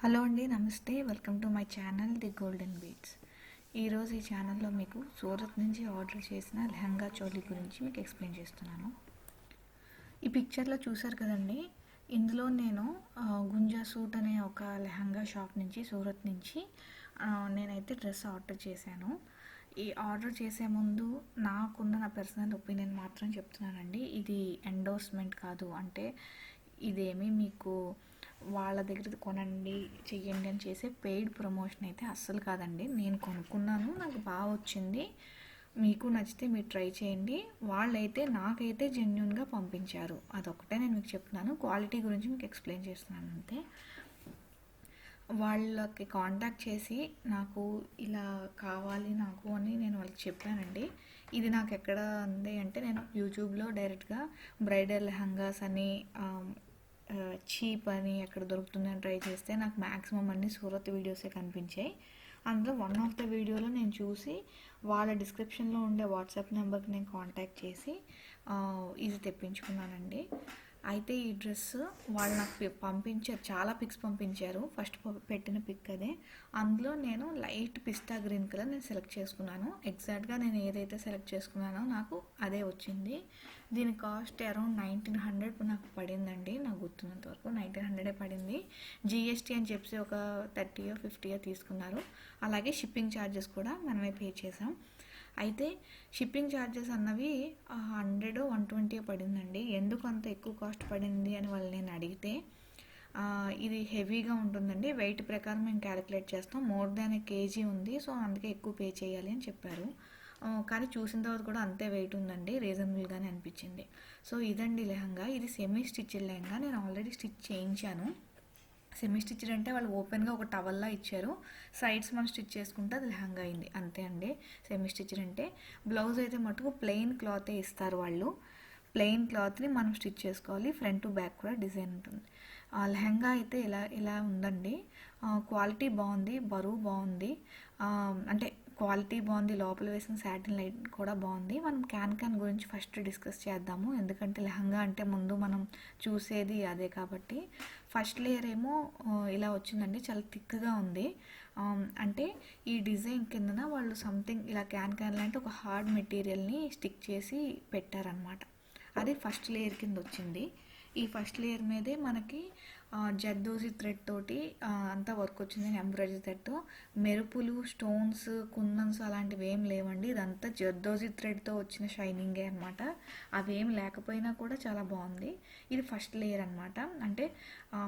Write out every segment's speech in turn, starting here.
Hello అండి, నమస్తే. Welcome to my channel the golden beats. ఈరోజు ఈ ఛానల్లో మీకు సూరత్ నుంచి ఆర్డర్ చేసిన లెహంగా చోలీ గురించి మీకు ఎక్స్ప్లెయిన్ చేస్తున్నాను. ఈ పిక్చర్లో చూసారు కదండి, ఇందులో నేను గుంజా సూట్ అనే ఒక లెహంగా షాప్ నుంచి సూరత్ నుంచి నేనైతే డ్రెస్ ఆర్డర్ చేశాను. ఈ ఆర్డర్ చేసే ముందు నా పర్సనల్ ఒపీనియన్ మాత్రం చెప్తున్నానండి. ఇది ఎండోర్స్మెంట్ కాదు. అంటే ఇదేమీ మీకు వాళ్ళ దగ్గర కొనండి చెయ్యండి అని చేసే పెయిడ్ ప్రమోషన్ అయితే అస్సలు కాదండి. నేను కొనుక్కున్నాను, నాకు బాగా వచ్చింది, మీకు నచ్చితే మీరు ట్రై చేయండి. వాళ్ళైతే నాకైతే జెన్యున్గా పంపించారు, అదొకటే నేను మీకు చెప్తున్నాను. క్వాలిటీ గురించి మీకు ఎక్స్ప్లెయిన్ చేస్తున్నాను అంతే. వాళ్ళకి కాంటాక్ట్ చేసి నాకు ఇలా కావాలి నాకు అని నేను వాళ్ళకి చెప్పానండి. ఇది నాకు ఎక్కడ ఉంది అంటే, నేను యూట్యూబ్లో డైరెక్ట్గా బ్రైడల్ లెహంగాస్ అని చీప్ అని ఎక్కడ దొరుకుతుందని ట్రై చేస్తే నాకు మ్యాక్సిమం అన్ని సూరత్ వీడియోసే కనిపించాయి. అందులో వన్ ఆఫ్ ద వీడియోలో నేను చూసి వాళ్ళ డిస్క్రిప్షన్లో ఉండే వాట్సాప్ నెంబర్కి నేను కాంటాక్ట్ చేసి ఇది తెప్పించుకున్నానండి. అయితే ఈ డ్రెస్ వాళ్ళు నాకు పంపించారు, చాలా పిక్స్ పంపించారు. ఫస్ట్ పెట్టిన పిక్ అదే. అందులో నేను లైట్ పిస్తా గ్రీన్ కలర్ నేను సెలెక్ట్ చేసుకున్నాను. ఎగ్జాక్ట్గా నేను ఏదైతే సెలెక్ట్ చేసుకున్నానో నాకు అదే వచ్చింది. దీని కాస్ట్ అరౌండ్ 1900 నాకు పడిందండి. నాకు గుర్తున్నంత వరకు 1900 పడింది. జిఎస్టీ అని చెప్పి ఒక 30 or 50 తీసుకున్నారు. అలాగే షిప్పింగ్ ఛార్జెస్ కూడా మనమే పే చేసాం. అయితే షిప్పింగ్ ఛార్జెస్ అన్నవి 100 or 120 పడిందండి. ఎందుకు అంత ఎక్కువ కాస్ట్ పడింది అని వాళ్ళు నేను అడిగితే, ఇది హెవీగా ఉంటుందండి, వెయిట్ ప్రకారం మేము క్యాలిక్యులేట్ చేస్తాం, మోర్ దాన్ కేజీ ఉంది, సో అందుకే ఎక్కువ పే చేయాలి అని చెప్పారు. కానీ చూసిన తర్వాత కూడా అంతే వెయిట్ ఉందండి, రీజనబుల్గానే అనిపించింది. సో ఇదండి లెహంగా. ఇది సెమీ స్టిచ్డ్ లెహంగా. నేను ఆల్రెడీ స్టిచ్ చేయించాను. సెమీ స్టిచ్డ్ అంటే వాళ్ళు ఓపెన్గా ఒక టవల్లా ఇచ్చారు, సైడ్స్ మనం స్టిచ్ చేసుకుంటే అది లెహంగా అయింది, అంతే అండి సెమీ స్టిచ్డ్ అంటే. బ్లౌజ్ అయితే మటుకు ప్లెయిన్ క్లాతే ఇస్తారు వాళ్ళు. ప్లెయిన్ క్లాత్ని మనం స్టిచ్ చేసుకోవాలి. ఫ్రంట్ టు బ్యాక్ కూడా డిజైన్ ఉంటుంది. లెహంగా అయితే ఇలా ఉందండి. క్వాలిటీ బాగుంది, బరువు బాగుంది, అంటే క్వాలిటీ బాగుంది. లోపల వేసిన సాటిన్ లైట్ కూడా బాగుంది. మనం క్యాన్ గురించి ఫస్ట్ డిస్కస్ చేద్దాము, ఎందుకంటే లెహంగా అంటే ముందు మనం చూసేది అదే కాబట్టి. ఫస్ట్ లేయర్ ఏమో ఇలా వచ్చిందండి, చాలా థిక్గా ఉంది. అంటే ఈ డిజైన్ కిందన వాళ్ళు సంథింగ్ ఇలా క్యాన్ లాంటి ఒక హార్డ్ మెటీరియల్ని స్టిక్ చేసి పెట్టారనమాట. అది ఫస్ట్ లేయర్ కింద వచ్చింది. ఈ ఫస్ట్ లేయర్ మీదే మనకి జర్దోజీ థ్రెడ్ తోటి అంతా వర్క్ వచ్చింది, ఎంబ్రాయిడరీ థ్రెడ్తో. మెరుపులు, స్టోన్స్, కుందన్స్ అలాంటివి ఏం లేవండి. ఇదంతా జర్దోజీ థ్రెడ్తో వచ్చిన షైనింగే అనమాట. అవేం లేకపోయినా కూడా చాలా బాగుంది. ఇది ఫస్ట్ లేయర్ అనమాట. అంటే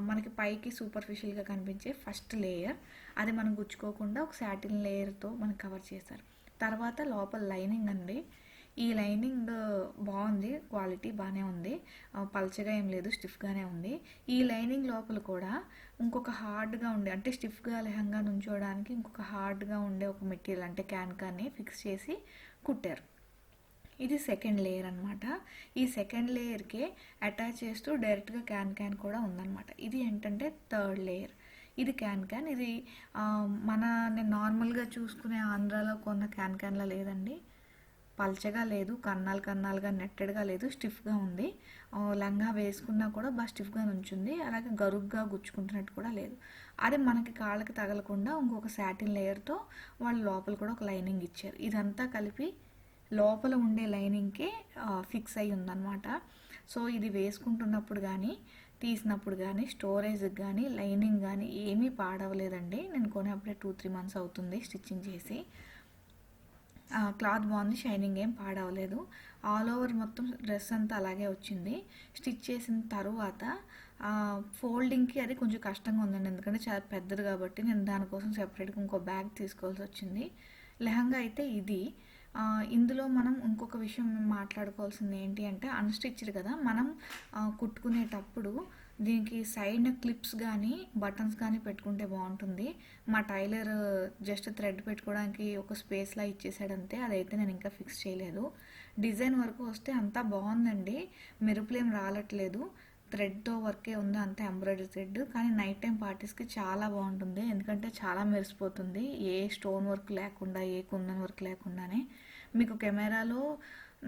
మనకి పైకి సూపర్ఫిషియల్గా కనిపించే ఫస్ట్ లేయర్, అది మనం గుచ్చుకోకుండా ఒక సాటిన్ లేయర్తో మనకి కవర్ చేశారు. తర్వాత లోపల లైనింగ్ అండి. ఈ లైనింగ్ బాగుంది, క్వాలిటీ బాగానే ఉంది, పల్చగా ఏం లేదు, స్టిఫ్గానే ఉంది. ఈ లైనింగ్ లోపల కూడా ఇంకొక హార్డ్గా ఉండే, అంటే స్టిఫ్గా లెహంగా నుంచోడానికి ఇంకొక హార్డ్గా ఉండే ఒక మెటీరియల్, అంటే క్యాన్ని ఫిక్స్ చేసి కుట్టారు. ఇది సెకండ్ లేయర్ అనమాట. ఈ సెకండ్ లేయర్కే అటాచ్ చేస్తూ డైరెక్ట్గా క్యాన్ కూడా ఉందన్నమాట. ఇది ఏంటంటే థర్డ్ లేయర్. ఇది క్యాన్. ఇది నేను నార్మల్గా చూసుకునే ఆంధ్రాలో కొన్న క్యాన్లా లేదండి. పల్చగా లేదు, కన్నాలుగా నెట్టెడ్గా లేదు, స్టిఫ్గా ఉంది. లంగా వేసుకున్నా కూడా బాగా స్టిఫ్గా నుంచుంది. అలాగే గరుగ్గా గుచ్చుకుంటున్నట్టు కూడా లేదు. అది మనకి కాళ్ళకి తగలకుండా ఇంకొక సాటిన్ లేయర్తో వాళ్ళు లోపల కూడా ఒక లైనింగ్ ఇచ్చారు. ఇదంతా కలిపి లోపల ఉండే లైనింగ్కే ఫిక్స్ అయి ఉందన్నమాట. సో ఇది వేసుకుంటున్నప్పుడు కానీ తీసినప్పుడు కానీ స్టోరేజ్కి కానీ లైనింగ్ కానీ ఏమీ పాడవలేదండి. నేను కొనేప్పుడే 2-3 months అవుతుంది స్టిచ్చింగ్ చేసి. క్లాత్ బాగుంది, షైనింగ్ ఏం పాడవలేదు. ఆల్ ఓవర్ మొత్తం డ్రెస్ అంతా అలాగే వచ్చింది. స్టిచ్ చేసిన తర్వాత ఫోల్డింగ్కి అది కొంచెం కష్టంగా ఉందండి, ఎందుకంటే చాలా పెద్దది కాబట్టి నేను దానికోసం సెపరేట్గా ఇంకో బ్యాగ్ తీసుకోవాల్సి వచ్చింది. లెహంగా అయితే ఇది. ఇందులో మనం ఇంకొక విషయం మాట్లాడుకోవాల్సింది ఏంటి అంటే, అన్స్టిచ్డ్ కదా, మనం కుట్టుకునేటప్పుడు దీనికి సైడ్ క్లిప్స్ కానీ బటన్స్ కానీ పెట్టుకుంటే బాగుంటుంది. మా టైలర్ జస్ట్ థ్రెడ్ పెట్టుకోవడానికి ఒక స్పేస్లా ఇచ్చేసాడంతే, అదైతే నేను ఇంకా ఫిక్స్ చేయలేదు. డిజైన్ వరకు వస్తే అంతా బాగుందండి, మెరుపులేం రాలట్లేదు, థ్రెడ్తో వర్కే ఉంది, అంతా ఎంబ్రాయిడరీ థ్రెడ్. కానీ నైట్ టైం పార్టీస్కి చాలా బాగుంటుంది, ఎందుకంటే చాలా మెరిసిపోతుంది, ఏ స్టోన్ వర్క్ లేకుండా, ఏ కుందన్ వర్క్ లేకుండానే. మీకు కెమెరాలో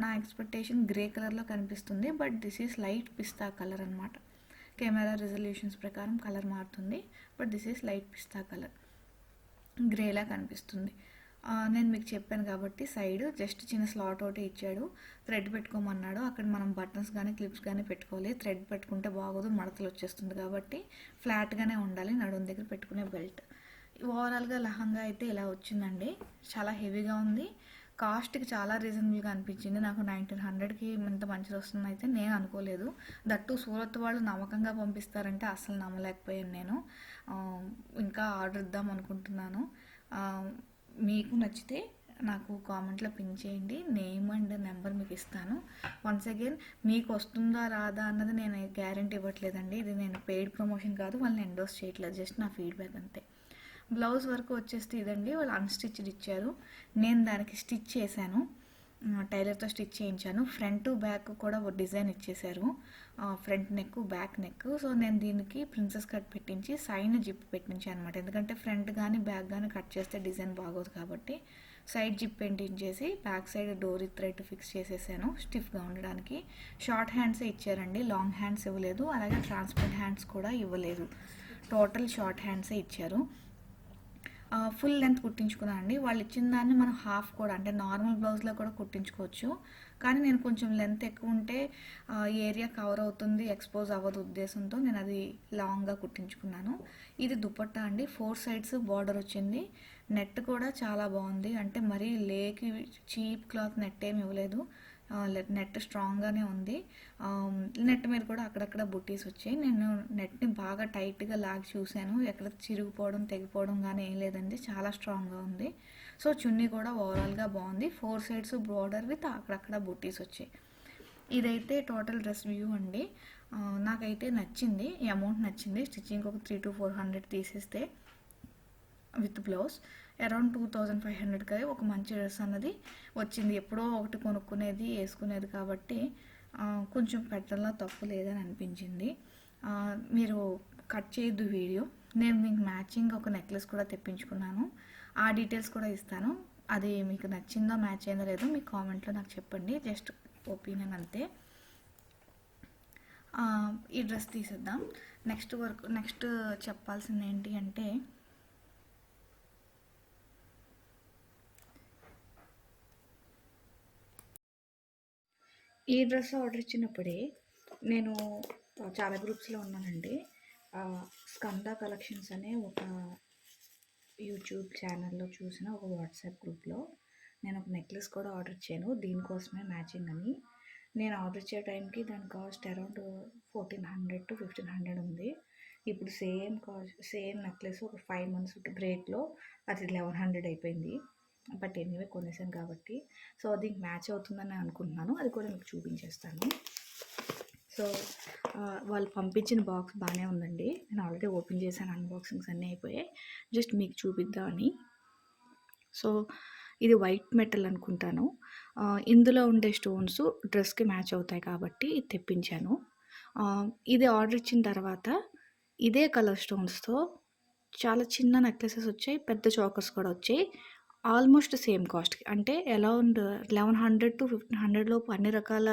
నా ఎక్స్పెక్టేషన్ గ్రే కలర్లో కనిపిస్తుంది, but this is light pista colour అనమాట. కెమెరా రిజల్యూషన్స్ ప్రకారం కలర్ మారుతుంది. But this is light pista colour, గ్రేలా కనిపిస్తుంది. నేను మీకు చెప్పాను కాబట్టి సైడ్ జస్ట్ చిన్న స్లాట్ ఒకటి ఇచ్చాడు, థ్రెడ్ పెట్టుకోమన్నాడు. అక్కడ మనం బటన్స్ కానీ క్లిప్స్ కానీ పెట్టుకోవాలి. థ్రెడ్ పెట్టుకుంటే బాగోదు, మడతలు వచ్చేస్తుంది. కాబట్టి ఫ్లాట్గానే ఉండాలి నడుము దగ్గర పెట్టుకునే బెల్ట్. ఓవరాల్గా లెహంగా అయితే ఇలా వచ్చిందండి. చాలా హెవీగా ఉంది, కాస్ట్కి చాలా రీజనబుల్గా అనిపించింది నాకు. 1900కి ఇంత మంచిది వస్తుంది అయితే నేను అనుకోలేదు. దట్టు సూరత్ వాళ్ళు నమ్మకంగా పంపిస్తారంటే అసలు నమ్మలేకపోయాను నేను. ఇంకా ఆర్డర్ ఇద్దాం అనుకుంటున్నాను. మీకు నచ్చితే నాకు కామెంట్లో పిన్ చేయండి, నేమ్ అండ్ నెంబర్ మీకు ఇస్తాను. వన్స్ అగైన్ మీకు వస్తుందా రాదా అన్నది నేను గ్యారంటీ ఇవ్వట్లేదండి. ఇది నేను పెయిడ్ ప్రమోషన్ కాదు, వాళ్ళని ఎండోస్ చేయట్లేదు, జస్ట్ నా ఫీడ్బ్యాక్ అంతే. బ్లౌజ్ వరకు వచ్చేస్తే ఇదండి, వాళ్ళు అన్స్టిచ్డ్ ఇచ్చారు. నేను దానికి స్టిచ్ చేశాను, టైలర్తో స్టిచ్ చేయించాను. ఫ్రంట్ బ్యాక్ కూడా డిజైన్ ఇచ్చేశారు, front neck back neck. So నేను దీనికి ప్రిన్సెస్ కట్ పెట్టించి సైడ్ జిప్ పెట్టించాను అనమాట. ఎందుకంటే ఫ్రంట్ కానీ బ్యాక్ కానీ కట్ చేస్తే డిజైన్ బాగోదు కాబట్టి సైడ్ జిప్ పెట్టించేసి బ్యాక్ సైడ్ డోరీ థ్రెడ్ ఫిక్స్ చేసేసాను స్టిఫ్గా ఉండడానికి. షార్ట్ హ్యాండ్సే ఇచ్చారండి, లాంగ్ హ్యాండ్స్ ఇవ్వలేదు, అలాగే ట్రాన్స్పరెంట్ హ్యాండ్స్ కూడా ఇవ్వలేదు. టోటల్ షార్ట్ హ్యాండ్సే ఇచ్చారు. ఫుల్ లెంత్ కుట్టించుకున్నాను అండి. వాళ్ళు ఇచ్చిన దాన్ని మనం హాఫ్ కూడా, అంటే నార్మల్ బ్లౌజ్లో కూడా కుట్టించుకోవచ్చు. కానీ నేను కొంచెం లెంత్ ఎక్కువ ఉంటే ఏరియా కవర్ అవుతుంది, ఎక్స్పోజ్ అవ్వదు ఉద్దేశంతో నేను అది లాంగ్గా కుట్టించుకున్నాను. ఇది దుపట్టా అండి, 4 సైడ్స్ బార్డర్ వచ్చింది. నెట్ కూడా చాలా బాగుంది, అంటే మరీ లేకి చీప్ క్లాత్ నెట్ ఏమి ఇవ్వలేదు, నెట్ స్ట్రాంగ్గానే ఉంది. నెట్ మీద కూడా అక్కడక్కడ బుట్టీస్ వచ్చాయి. నేను నెట్ని బాగా టైట్గా లాగి చూశాను, ఎక్కడ చిరిగిపోవడం తెగిపోవడం కానీ ఏం లేదండి, చాలా స్ట్రాంగ్గా ఉంది. సో చున్నీ కూడా ఓవరాల్గా బాగుంది, 4 సైడ్స్ బార్డర్ విత్ అక్కడక్కడ బుట్టీస్ వచ్చాయి. ఇదైతే టోటల్ డ్రెస్ వ్యూ అండి. నాకైతే నచ్చింది, ఈ అమౌంట్ నచ్చింది. స్టిచ్చింగ్ ఒక 300 to 400 తీసేస్తే విత్ బ్లౌజ్ అరౌండ్ 2500కి ఒక మంచి డ్రెస్ అన్నది వచ్చింది. ఎప్పుడో ఒకటి కొనుక్కునేది వేసుకునేది కాబట్టి కొంచెం పెట్టడంలో తప్పు లేదని అనిపించింది. మీరు కట్ చేయొద్దు వీడియో. నేను మీకు మ్యాచింగ్ ఒక నెక్లెస్ కూడా తెప్పించుకున్నాను, ఆ డీటెయిల్స్ కూడా ఇస్తాను. అది మీకు నచ్చిందో మ్యాచ్ అయిందో లేదో మీ కామెంట్లో నాకు చెప్పండి, జస్ట్ ఒపీనియన్ అంతే. ఈ డ్రెస్ తీసేద్దాం. నెక్స్ట్ చెప్పాల్సింది ఏంటి అంటే, ఈ డ్రెస్ ఆర్డర్ ఇచ్చినప్పుడే నేను చాలా గ్రూప్స్లో ఉన్నానండి. స్కంద కలెక్షన్స్ అనే ఒక యూట్యూబ్ ఛానల్లో చూసిన ఒక వాట్సాప్ గ్రూప్లో నేను ఒక నెక్లెస్ కూడా ఆర్డర్ ఇచ్చాను, దీనికోసమే మ్యాచింగ్ అని. నేను ఆర్డర్ ఇచ్చే టైంకి దాని కాస్ట్ అరౌండ్ 1400 to 1500 ఉంది. ఇప్పుడు సేమ్ నెక్లెస్ ఒక 5 months బ్రేక్లో అది 1100 అయిపోయింది. బట్ ఎనీవే కొనేసాను కాబట్టి సో దీనికి మ్యాచ్ అవుతుందని అనుకుంటున్నాను, అది కూడా మీకు చూపించేస్తాను. సో వాళ్ళు పంపించిన బాక్స్ బాగానే ఉందండి, నేను ఆల్రెడీ ఓపెన్ చేశాను, అన్బాక్సింగ్స్ అన్నీ అయిపోయాయి, జస్ట్ మీకు చూపిద్దామని. సో ఇది వైట్ మెటల్ అనుకుంటాను, ఇందులో ఉండే స్టోన్స్ డ్రెస్కి మ్యాచ్ అవుతాయి కాబట్టి ఇది తెప్పించాను. ఇది ఆర్డర్ ఇచ్చిన తర్వాత ఇదే కలర్ స్టోన్స్తో చాలా చిన్న నెక్లెసెస్ వచ్చాయి, పెద్ద చోకర్స్ కూడా వచ్చాయి, ఆల్మోస్ట్ సేమ్ కాస్ట్కి. అంటే అరౌండ్ 1100 to 1500 లోపు అన్ని రకాల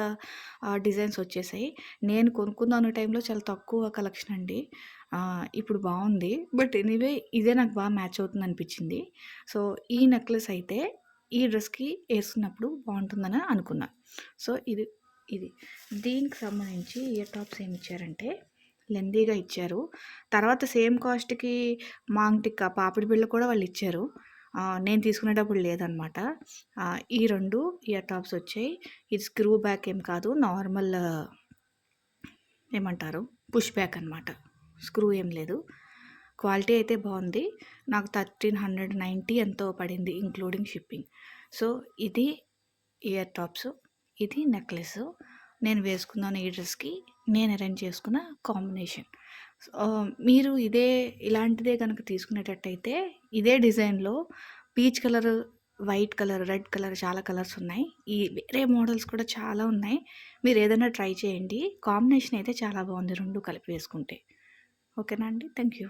డిజైన్స్ వచ్చేసాయి. నేను కొనుక్కున్న టైంలో చాలా తక్కువ కలెక్షన్ అండి, ఇప్పుడు బాగుంది. బట్ ఎనీవే ఇదే నాకు బాగా మ్యాచ్ అవుతుంది అనిపించింది. సో ఈ నెక్లెస్ అయితే ఈ డ్రెస్కి వేసుకున్నప్పుడు బాగుంటుందని అనుకున్నాను. సో ఇది దీనికి సంబంధించి ఇయర్ టాప్స్ ఏమి ఇచ్చారంటే లెందీగా ఇచ్చారు. తర్వాత సేమ్ కాస్ట్కి మాంగ్ టిక్కా పాపిడి బిళ్ళ కూడా వాళ్ళు ఇచ్చారు, నేను తీసుకునేటప్పుడు లేదనమాట. ఈ 2 ఇయర్ టాప్స్ వచ్చాయి. ఇది స్క్రూ బ్యాక్ ఏం కాదు, నార్మల్ ఏమంటారు పుష్ బ్యాక్ అనమాట, స్క్రూ ఏం లేదు. క్వాలిటీ అయితే బాగుంది, నాకు 1390 ఎంతో పడింది ఇంక్లూడింగ్ షిప్పింగ్. సో ఇది ఇయర్ టాప్స్, ఇది నెక్లెస్. నేను వేసుకున్నాను ఈ డ్రెస్కి, నేను అరేంజ్ చేసుకున్న కాంబినేషన్. మీరు ఇలాంటిదే కనుక తీసుకునేటట్టయితే ఇదే డిజైన్లో peach colour, white colour, red colour చాలా కలర్స్ ఉన్నాయి. ఈ వేరే మోడల్స్ కూడా చాలా ఉన్నాయి, మీరు ఏదైనా ట్రై చేయండి. కాంబినేషన్ అయితే చాలా బాగుంది 2 కలిపి వేసుకుంటే. ఓకేనా అండి, థ్యాంక్ యూ.